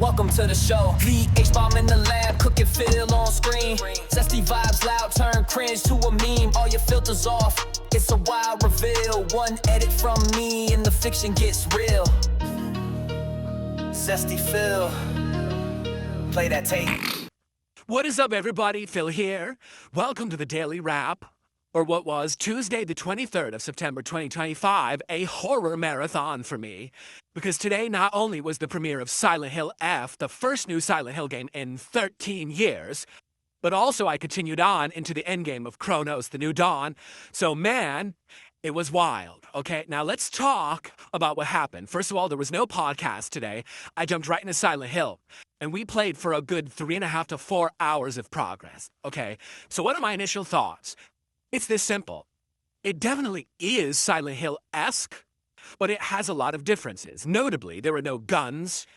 welcome to the show. The H-bomb in the lab, cook and feel on screen. Zesty vibes loud, turn cringe to a meme. All your filters off, it's a wild reveal. One edit from me and the fiction gets real. Zesty Phil, play that tape. What is up, everybody? Phil here. Welcome to the Daily Wrap, or what was Tuesday the 23rd of September 2025, a horror marathon for me. Because today not only was the premiere of Silent Hill F, the first new Silent Hill game in 13 years, but also I continued on into the endgame of Chronos: The New Dawn. So man, it was wild. Okay, now let's talk about what happened. First of all, there was no podcast today. I jumped right into Silent Hill, and we played for a good 3.5 to 4 hours of progress. Okay, so what are my initial thoughts? It's this simple. It definitely is Silent Hill-esque, but it has a lot of differences. Notably, there were no guns.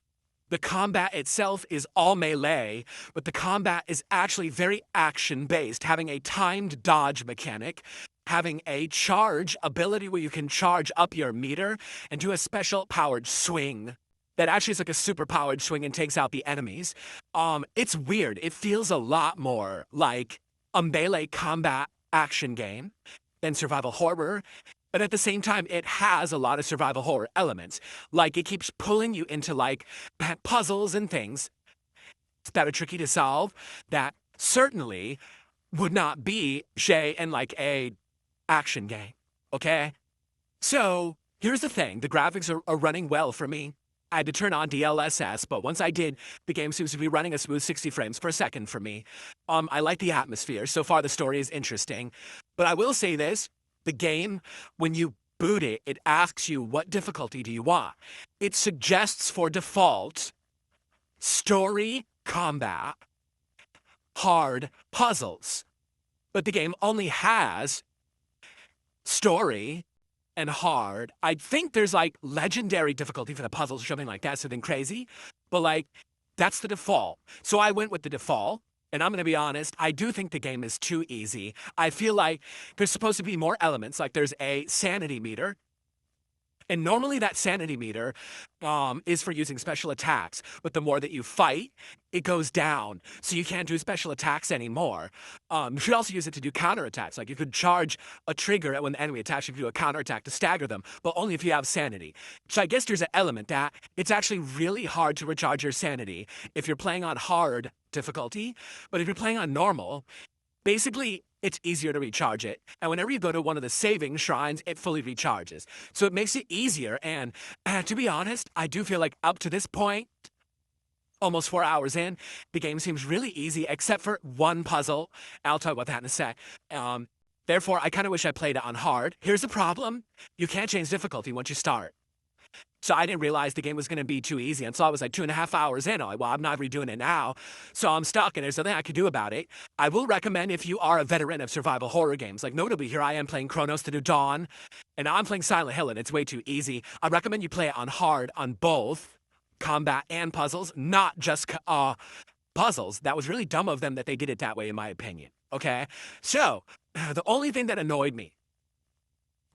The combat itself is all melee, but the combat is actually very action-based, having a timed dodge mechanic, having a charge ability where you can charge up your meter and do a special powered swing that actually is like a super powered swing and takes out the enemies. It's weird. It feels a lot more like a melee combat action game than survival horror, but at the same time, it has a lot of survival horror elements. Like, it keeps pulling you into, like, puzzles and things that are tricky to solve that certainly would not be, say, in, like, a action game, okay? So, here's the thing. The graphics are running well for me. I had to turn on DLSS, but once I did, the game seems to be running a smooth 60 frames per second for me. I like the atmosphere. So far, the story is interesting. But I will say this. The game, when you boot it, it asks you, what difficulty do you want? It suggests for default, story, combat, hard, puzzles. But the game only has story and hard. I think there's like legendary difficulty for the puzzles or something like that, something crazy. But like, that's the default. So I went with the default. And I'm going to be honest, I do think the game is too easy. I feel like there's supposed to be more elements, like there's a sanity meter. And normally that sanity meter is for using special attacks. But the more that you fight, it goes down. So you can't do special attacks anymore. You should also use it to do counterattacks. Like, you could charge a trigger when the enemy attacks, you could do a counterattack to stagger them, but only if you have sanity. So I guess there's an element that it's actually really hard to recharge your sanity if you're playing on hard difficulty. But if you're playing on normal, basically, it's easier to recharge it. And whenever you go to one of the saving shrines, it fully recharges. So it makes it easier. And to be honest, I do feel like up to this point, almost 4 hours in, the game seems really easy, except for one puzzle. I'll talk about that in a sec. Therefore, I kind of wish I played it on hard. Here's the problem. You can't change difficulty once you start. So I didn't realize the game was going to be too easy. And so I was like 2.5 hours in. I'm like, well, I'm not redoing it now. So I'm stuck, and there's nothing I could do about it. I will recommend, if you are a veteran of survival horror games, like notably here I am playing Chronos: The New Dawn, and I'm playing Silent Hill, and it's way too easy. I recommend you play it on hard on both combat and puzzles, not just puzzles. That was really dumb of them that they did it that way, in my opinion. Okay? So the only thing that annoyed me,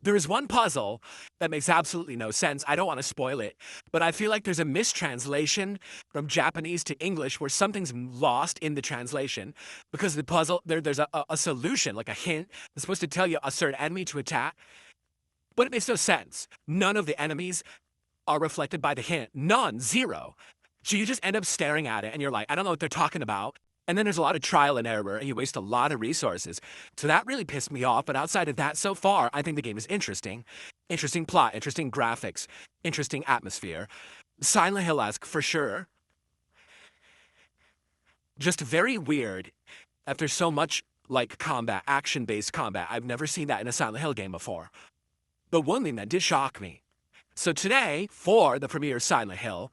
there is one puzzle that makes absolutely no sense. I don't want to spoil it, but I feel like there's a mistranslation from Japanese to English where something's lost in the translation because the puzzle, there's a solution, like a hint, that's supposed to tell you a certain enemy to attack, but it makes no sense. None of the enemies are reflected by the hint. None. Zero. So you just end up staring at it and you're like, I don't know what they're talking about. And then there's a lot of trial and error, and you waste a lot of resources. So that really pissed me off. But outside of that, so far, I think the game is interesting. Interesting plot, interesting graphics, interesting atmosphere. Silent Hill-esque, for sure. Just very weird. After so much, like, combat, action-based combat, I've never seen that in a Silent Hill game before. But one thing that did shock me. So today, for the premiere of Silent Hill,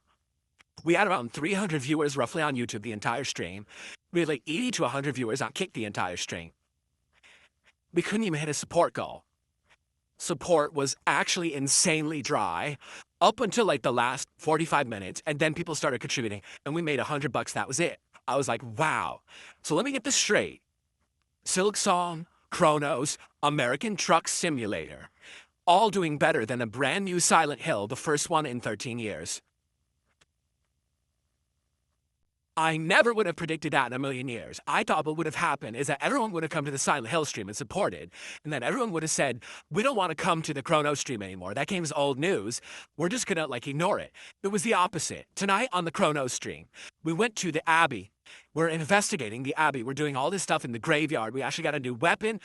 we had around 300 viewers roughly on YouTube the entire stream. We had like 80 to 100 viewers on Kick the entire stream. We couldn't even hit a support goal. Support was actually insanely dry up until like the last 45 minutes, and then people started contributing, and we made $100. That was it. I was like, wow. So let me get this straight. Silksong, Chronos, American Truck Simulator, all doing better than a brand new Silent Hill, the first one in 13 years. I never would have predicted that in a million years. I thought what would have happened is that everyone would have come to the Silent Hill stream and supported, and then everyone would have said, we don't want to come to the Chrono stream anymore. That game's old news. We're just gonna ignore it. It was the opposite. Tonight on the Chrono stream, we went to the Abbey. We're investigating the Abbey. We're doing all this stuff in the graveyard. We actually got a new weapon,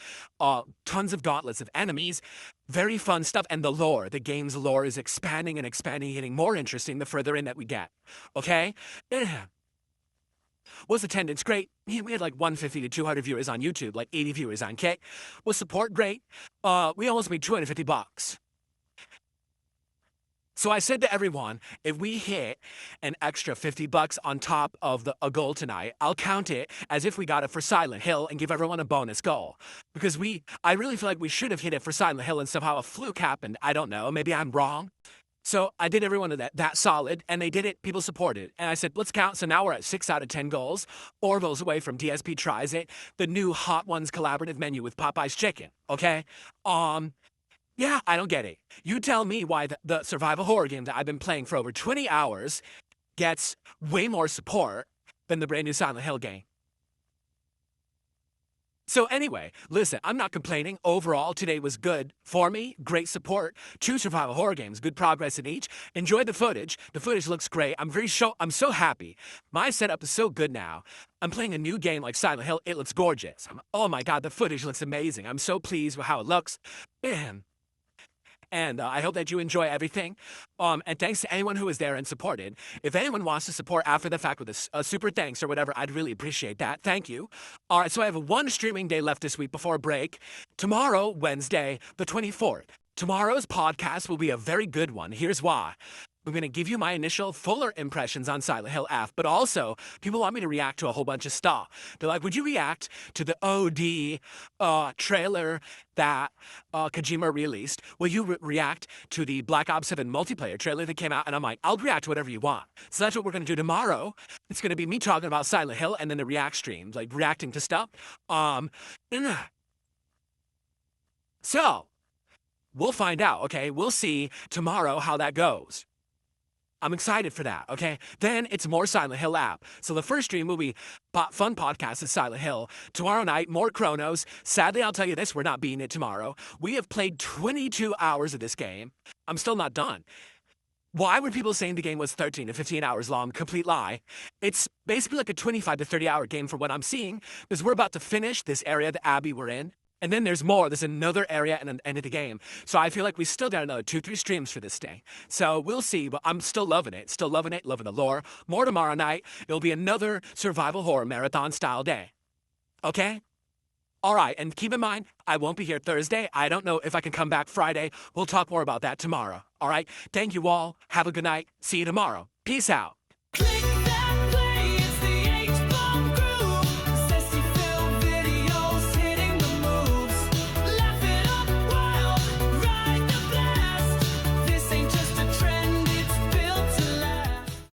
tons of gauntlets of enemies, very fun stuff. And the lore, the game's lore is expanding and expanding, getting more interesting the further in that we get. Okay? Was attendance great? We had 150 to 200 viewers on YouTube, 80 viewers on Kick. Was support great? We almost made $250. So I said to everyone, if we hit an extra $50 on top of a goal tonight, I'll count it as if we got it for Silent Hill and give everyone a bonus goal. Because I really feel like we should have hit it for Silent Hill and somehow a fluke happened. I don't know, maybe I'm wrong. So I did everyone that solid, and they did it. People supported. And I said, let's count. So now we're at 6 out of 10 goals. Orville's away from DSP Tries It, the new Hot Ones collaborative menu with Popeye's Chicken. Okay? Yeah, I don't get it. You tell me why the survival horror game that I've been playing for over 20 hours gets way more support than the brand new Silent Hill game. So anyway, listen, I'm not complaining. Overall, today was good for me. Great support. 2 survival horror games. Good progress in each. Enjoyed the footage. The footage looks great. I'm so happy. My setup is so good now. I'm playing a new game like Silent Hill. It looks gorgeous. Oh my God, the footage looks amazing. I'm so pleased with how it looks. Man. And I hope that you enjoy everything. And thanks to anyone who was there and supported. If anyone wants to support after the fact with a super thanks or whatever, I'd really appreciate that. Thank you. All right, so I have one streaming day left this week before break. Tomorrow, Wednesday, the 24th. Tomorrow's podcast will be a very good one. Here's why. I'm going to give you my initial fuller impressions on Silent Hill F, but also people want me to react to a whole bunch of stuff. They're like, would you react to the OD trailer that Kojima released? Will you react to the Black Ops 7 multiplayer trailer that came out? And I'm like, I'll react to whatever you want. So that's what we're going to do tomorrow. It's going to be me talking about Silent Hill and then the react streams, reacting to stuff. So we'll find out, okay? We'll see tomorrow how that goes. I'm excited for that, okay? Then it's more Silent Hill app. So the first stream will be fun podcast is Silent Hill. Tomorrow night, more Chronos. Sadly, I'll tell you this, we're not beating it tomorrow. We have played 22 hours of this game. I'm still not done. Why were people saying the game was 13 to 15 hours long? Complete lie. It's basically like a 25 to 30 hour game for what I'm seeing, because we're about to finish this area, the Abbey we're in. And then there's more. There's another area and an end of the game. So I feel like we still got another 2-3 streams for this day. So we'll see, but I'm still loving it. Still loving it, loving the lore. More tomorrow night. It'll be another survival horror marathon style day. Okay? All right, and keep in mind, I won't be here Thursday. I don't know if I can come back Friday. We'll talk more about that tomorrow. All right? Thank you all. Have a good night. See you tomorrow. Peace out.